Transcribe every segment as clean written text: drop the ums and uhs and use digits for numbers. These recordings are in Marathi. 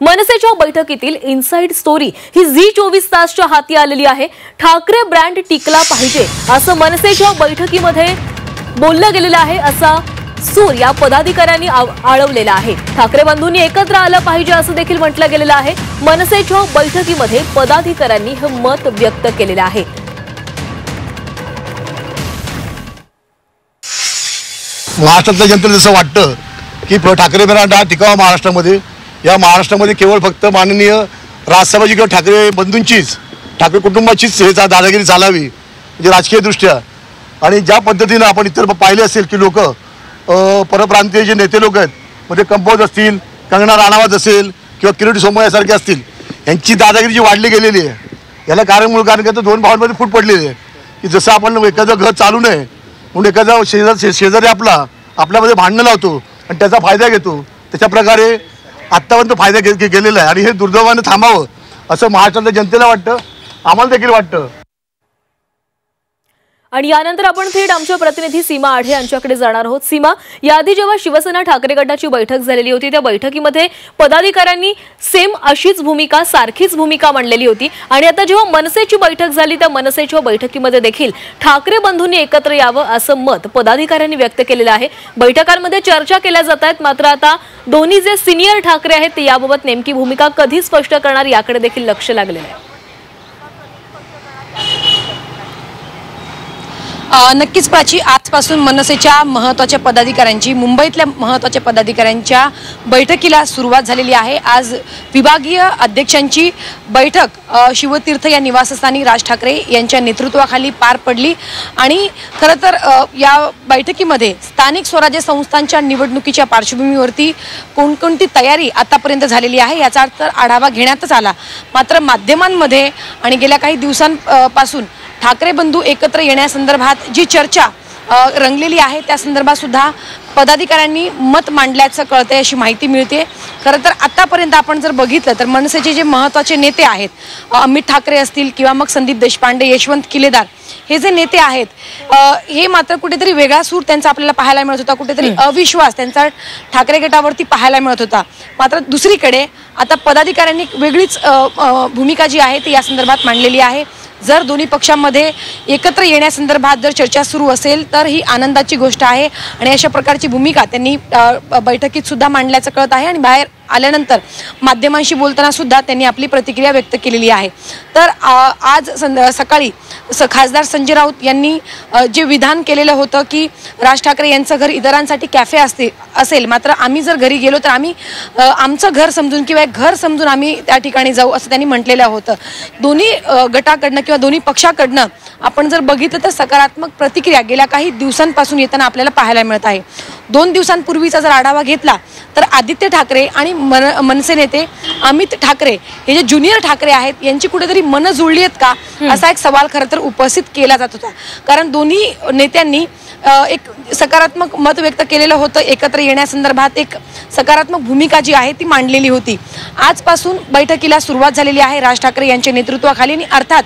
मनसेच्या बैठकीतील इनसाइड स्टोरी ही झी24 तासच्या हाती आलेली आहे। ठाकरे ब्रँड टिकला पाहिजे असं मनसेच्या बैठकीमध्ये बोललं गेलेलं आहे, असा सूर या पदाधिकाऱ्यांनी आळवलेला आहे। ठाकरे बंधूंनी एकत्र आलं पाहिजे असं देखील म्हटलं गेलेलं आहे। मनसेच्या बैठकीमध्ये पदाधिकाऱ्यांनी हे मत व्यक्त केलेलं आहे। महाराष्ट्रातल्या जनतेला जसं वाटतं की ठाकरे ब्रँड हा टिकावा महाराष्ट्रामध्ये, या महाराष्ट्रामध्ये केवळ फक्त माननीय राजसाहेबांची किंवा ठाकरे बंधूंचीच, ठाकरे कुटुंबाचीच हे दादागिरी चालावी, म्हणजे राजकीय दृष्ट्या। आणि ज्या पद्धतीनं आपण इतर पाहिले असेल की लोक परप्रांतीय जे नेते लोक आहेत, म्हणजे कंपोज असतील, कंगना राणावत असेल किंवा किरीट सोमय्या यासारखे असतील, यांची दादागिरी जी वाढली गेलेली आहे, याला कारण का तर दोन भावांमध्ये फूट पडलेली आहे की जसं आपण एखादं घर चालू नये म्हणून एखादा शेजारी आपल्यामध्ये भांडणं लावतो आणि त्याचा फायदा घेतो, त्याच्या प्रकारे आत्तापर्यंत फायदा गेलेला आहे। आणि हे दुर्दैवाने थांबावं असं महाराष्ट्रातल्या जनतेला वाटतं, आम्हाला देखील वाटतं। आणि यानंतर आपण थेट आमच्या प्रतिनिधी सीमा आढे यांच्याकडे जाणार आहोत। सीमा, याआधी जेव्हा शिवसेना ठाकरे गटाची बैठक झालेली होती, त्या बैठकीमध्ये पदाधिकाऱ्यांनी सेम अशीच भूमिका, सारखीच भूमिका मांडलेली होती। आणि आता जेव्हा मनसेची बैठक झाली, त्या मनसेच्या बैठकीमध्ये देखील ठाकरे बंधूंनी एकत्र यावं असं मत पदाधिकाऱ्यांनी व्यक्त केलेलं आहे। बैठकांमध्ये चर्चा केल्या जात आहेत, मात्र आता दोन्ही जे सिनियर ठाकरे आहेत ते याबाबत नेमकी भूमिका कधी स्पष्ट करणार याकडे देखील लक्ष लागलेलं आहे। नक्कीच प्राची, आजपासून मनसेच्या महत्त्वाच्या पदाधिकाऱ्यांची, मुंबईतल्या महत्त्वाच्या पदाधिकाऱ्यांच्या बैठकीला सुरुवात झालेली आहे। आज विभागीय अध्यक्षांची बैठक शिवतीर्थ या निवासस्थानी राज ठाकरे यांच्या नेतृत्वाखाली पार पडली। आणि खरं तर या बैठकीमध्ये स्थानिक स्वराज्य संस्थांच्या निवडणुकीच्या पार्श्वभूमीवरती कोणकोणती तयारी आतापर्यंत झालेली आहे याचा आढावा घेण्यातच आला। मात्र माध्यमांमध्ये आणि गेल्या काही दिवसांपासून ठाकरे बंधू एकत्र येण्यासंदर्भात जी चर्चा रंगलेली आहे, त्या संदर्भात सुद्धा पदाधिकाऱ्यांनी मत मांडल्याचं कळतंय, अशी माहिती मिळते। खरं तर आतापर्यंत आपण जर बघितलं तर मनसेचे जे महत्त्वाचे नेते आहेत, अमित ठाकरे असतील किंवा मग संदीप देशपांडे, यशवंत किलेदार, हे जे नेते आहेत, हे मात्र कुठेतरी वेगळा सूर त्यांचा आपल्याला पाहायला मिळत होता, कुठेतरी अविश्वास त्यांचा ठाकरे गटावरती पाहायला मिळत होता। मात्र दुसरीकडे आता पदाधिकाऱ्यांनी वेगळीच भूमिका जी आहे ती या संदर्भात मांडलेली आहे। जर दोन्ही पक्षांमध्ये एकत्र येण्यासंदर्भात जर चर्चा सुरू असेल तर ही आनंदाची गोष्ट आहे। आणि अशा प्रकारची भूमिका त्यांनी बैठकीत सुद्धा मांडल्याचं कळत आहे। आणि बाहेर आल्यानंतर माध्यमांशी बोलताना सुद्धा त्यांनी आपली प्रतिक्रिया व्यक्त केलेली आहे। तर आज सकाळी खासदार संजय राऊत यांनी जे विधान केलेलं होतं की राज ठाकरे यांचं घर इतरांसाठी कॅफे असेल, मात्र आम्ही जर घरी गेलो तर आम्ही आमचं घर समजून किंवा एक घर समजून आम्ही त्या ठिकाणी जाऊ, असं त्यांनी म्हटलेलं होतं। दोन्ही गटाकडनं किंवा दोन्ही पक्षाकडनं आपण जर बघितलं तर सकारात्मक प्रतिक्रिया गेल्या काही दिवसांपासून येताना आपल्याला पाहायला मिळत आहे। 2 दिवसांपूर्वीचा जर आढावा घेतला तर आदित्य ठाकरे आणि मनसे नेते अमित ठाकरे हे जे ज्युनियर ठाकरे आहेत यांची कुठेतरी मनं जुळली आहेत का, असा एक सवाल खरं तर उपस्थित केला जात होता। कारण दोन्ही नेत्यांनी एक सकारात्मक मत व्यक्त केलेलं होतं, एकत्र येण्यासंदर्भात एक सकारात्मक भूमिका जी आहे ती मांडलेली होती। आजपासून बैठकीला सुरुवात झालेली आहे राज ठाकरे यांच्या नेतृत्वाखाली। आणि अर्थात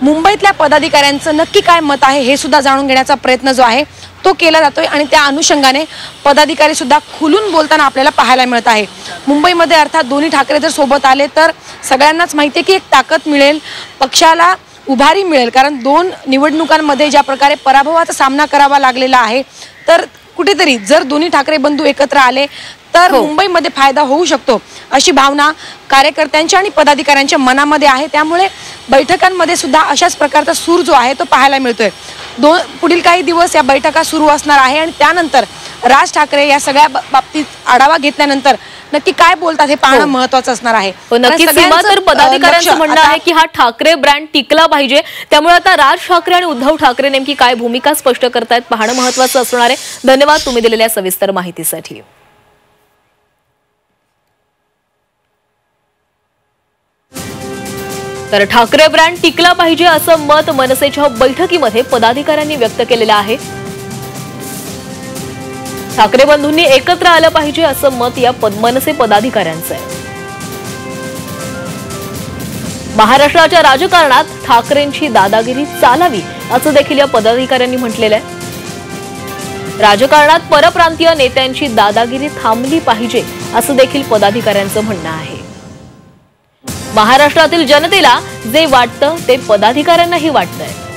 मुंबईतल्या पदाधिकाऱ्यांचं नक्की काय मत आहे हे सुद्धा जाणून घेण्याचा प्रयत्न जो आहे तो केला जातोय। आणि त्या अनुषंगाने पदाधिकारी सुद्धा खुलून बोलताना आपल्याला पाहायला मिळत आहे। मुंबईमध्ये अर्थात दोन्ही ठाकरे जर सोबत आले तर सगळ्यांनाच माहिती आहे की एक ताकद मिळेल, पक्षाला उभारी मिळेल। कारण 2 निवडणुकांमध्ये ज्या प्रकारे पराभवाचा सामना करावा लागलेला आहे, तर कुठेतरी जर दोन्ही ठाकरे बंधू एकत्र आले तर मुंबईमध्ये फायदा होऊ शकतो, अशी भावना कार्यकर्त्यांच्या आणि पदाधिकाऱ्यांच्या मनामध्ये आहे। त्यामुळे बैठकांमध्ये सुद्धा अशाच प्रकारचा सूर जो आहे तो पाहायला मिळतोय। पुढील काही दिवस या बैठका सुरू असणार आहे आणि त्यानंतर राज ठाकरे या सगळ्या बाबतीत आढावा घेतल्यानंतर नक्की काय बोलतात हे पाहणं महत्त्वाचं असणार आहे। नक्की सीमा, तर पदाधिकाऱ्यांचं म्हणणं आहे की हा ठाकरे ब्रँड टिकला पाहिजे, त्यामुळे आता राज ठाकरे आणि उद्धव ठाकरे नेमकी काय भूमिका स्पष्ट करतायत पाहणं महत्त्वाचं असणार आहे। धन्यवाद तुम्ही दिलेल्या सविस्तर माहितीसाठी। तर ठाकरे ब्रँड टिकला पाहिजे असं मत मनसेच्या बैठकीमध्ये पदाधिकाऱ्यांनी व्यक्त केलेलं आहे। ठाकरे बंधूंनी एकत्र आलं पाहिजे असं मत या मनसे पदाधिकाऱ्यांचं आहे। महाराष्ट्राच्या राजकारणात ठाकरेंची दादागिरी चालावी असं देखील या पदाधिकाऱ्यांनी म्हटलेलं आहे। राजकारणात परप्रांतीय नेत्यांची दादागिरी थांबली पाहिजे असं देखील पदाधिकाऱ्यांचं म्हणणं आहे। महाराष्ट्रातील जनतेला जे वाटतं ते पदाधिकाऱ्यांनाही वाटतंय.